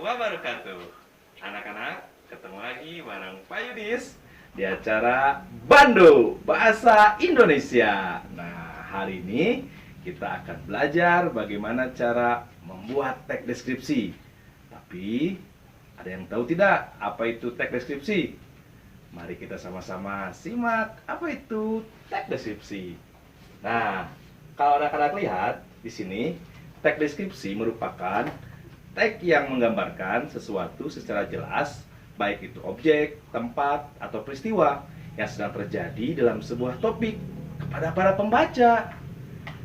wabarakatuh. Anak-anak, ketemu lagi bareng Pak Yudis di acara Bando Bahasa Indonesia. Nah, hari ini kita akan belajar bagaimana cara membuat teks deskripsi. Tapi, ada yang tahu tidak apa itu teks deskripsi? Mari kita sama-sama simak apa itu teks deskripsi. Nah, kalau anak-anak lihat di sini, teks deskripsi merupakan teks yang menggambarkan sesuatu secara jelas, baik itu objek, tempat, atau peristiwa yang sedang terjadi dalam sebuah topik kepada para pembaca.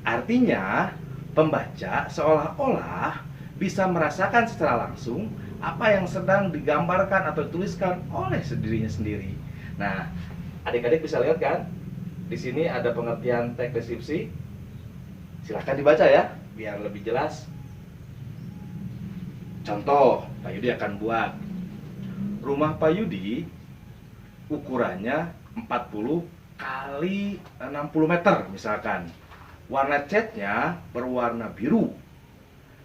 Artinya, pembaca seolah-olah bisa merasakan secara langsung apa yang sedang digambarkan atau dituliskan oleh dirinya sendiri. Nah, adik-adik bisa lihat kan? Di sini ada pengertian teks deskripsi. Silahkan dibaca ya, biar lebih jelas. Contoh, Pak Yudi akan buat rumah Pak Yudi ukurannya 40 kali 60 meter misalkan. Warna catnya berwarna biru.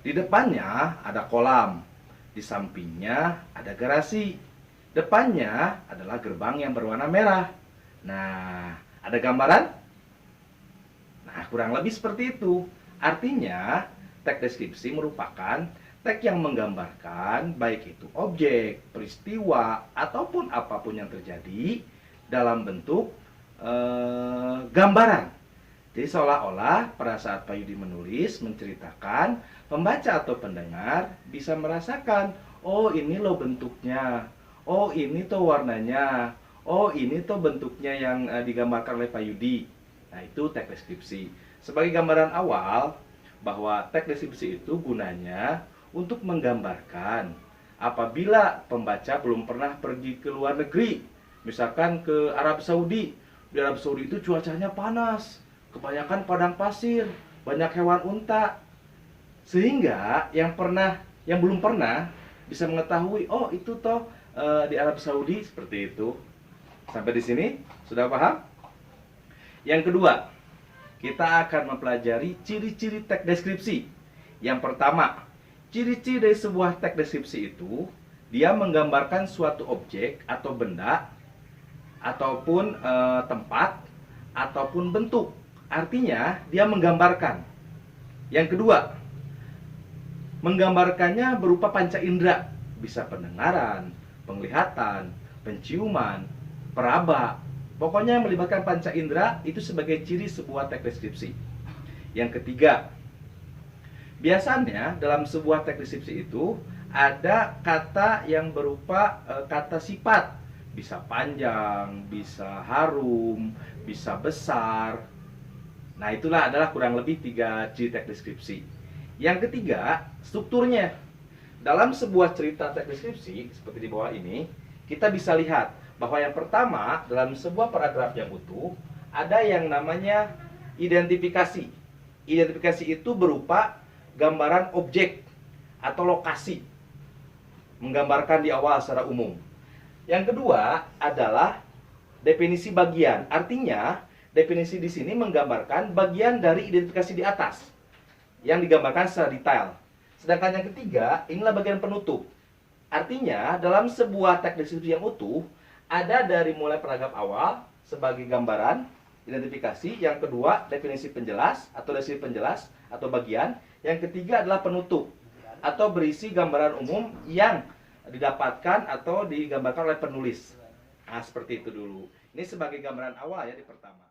Di depannya ada kolam. Di sampingnya ada garasi. Depannya adalah gerbang yang berwarna merah. Nah, ada gambaran? Nah, kurang lebih seperti itu. Artinya, teks deskripsi merupakan teks yang menggambarkan baik itu objek, peristiwa, ataupun apapun yang terjadi dalam bentuk gambaran. Jadi seolah-olah pada saat Pak Yudi menulis, menceritakan, pembaca atau pendengar bisa merasakan, oh ini loh bentuknya, oh ini tuh warnanya, oh ini tuh bentuknya yang digambarkan oleh Pak Yudi. Nah, itu teks deskripsi. Sebagai gambaran awal bahwa teks deskripsi itu gunanya untuk menggambarkan apabila pembaca belum pernah pergi ke luar negeri, misalkan ke Arab Saudi. Di Arab Saudi itu cuacanya panas, kebanyakan padang pasir, banyak hewan unta, sehingga yang belum pernah bisa mengetahui, oh itu toh di Arab Saudi seperti itu. Sampai di sini sudah paham? Yang kedua, kita akan mempelajari ciri-ciri teks deskripsi. Yang pertama, ciri-ciri dari sebuah teks deskripsi itu, dia menggambarkan suatu objek atau benda, ataupun tempat, ataupun bentuk. Artinya, dia menggambarkan. Yang kedua, menggambarkannya berupa panca indera. Bisa pendengaran, penglihatan, penciuman, peraba. Pokoknya yang melibatkan panca indera itu sebagai ciri sebuah teks deskripsi. Yang ketiga, biasanya dalam sebuah teks deskripsi itu ada kata yang berupa kata sifat. Bisa panjang, bisa harum, bisa besar. Nah, itulah adalah kurang lebih 3 ciri teks deskripsi. Yang ketiga, strukturnya. Dalam sebuah cerita teks deskripsi seperti di bawah ini, kita bisa lihat bahwa yang pertama, dalam sebuah paragraf yang utuh, ada yang namanya identifikasi. Identifikasi itu berupa gambaran objek atau lokasi, menggambarkan di awal secara umum. Yang kedua adalah definisi bagian. Artinya, definisi di sini menggambarkan bagian dari identifikasi di atas yang digambarkan secara detail. Sedangkan yang ketiga, inilah bagian penutup. Artinya, dalam sebuah teks deskripsi yang utuh, ada dari mulai paragraf awal sebagai gambaran identifikasi, yang kedua definisi penjelas atau deskripsi penjelas atau bagian, yang ketiga adalah penutup atau berisi gambaran umum yang didapatkan atau digambarkan oleh penulis. Nah, seperti itu dulu. Ini sebagai gambaran awal ya di pertama.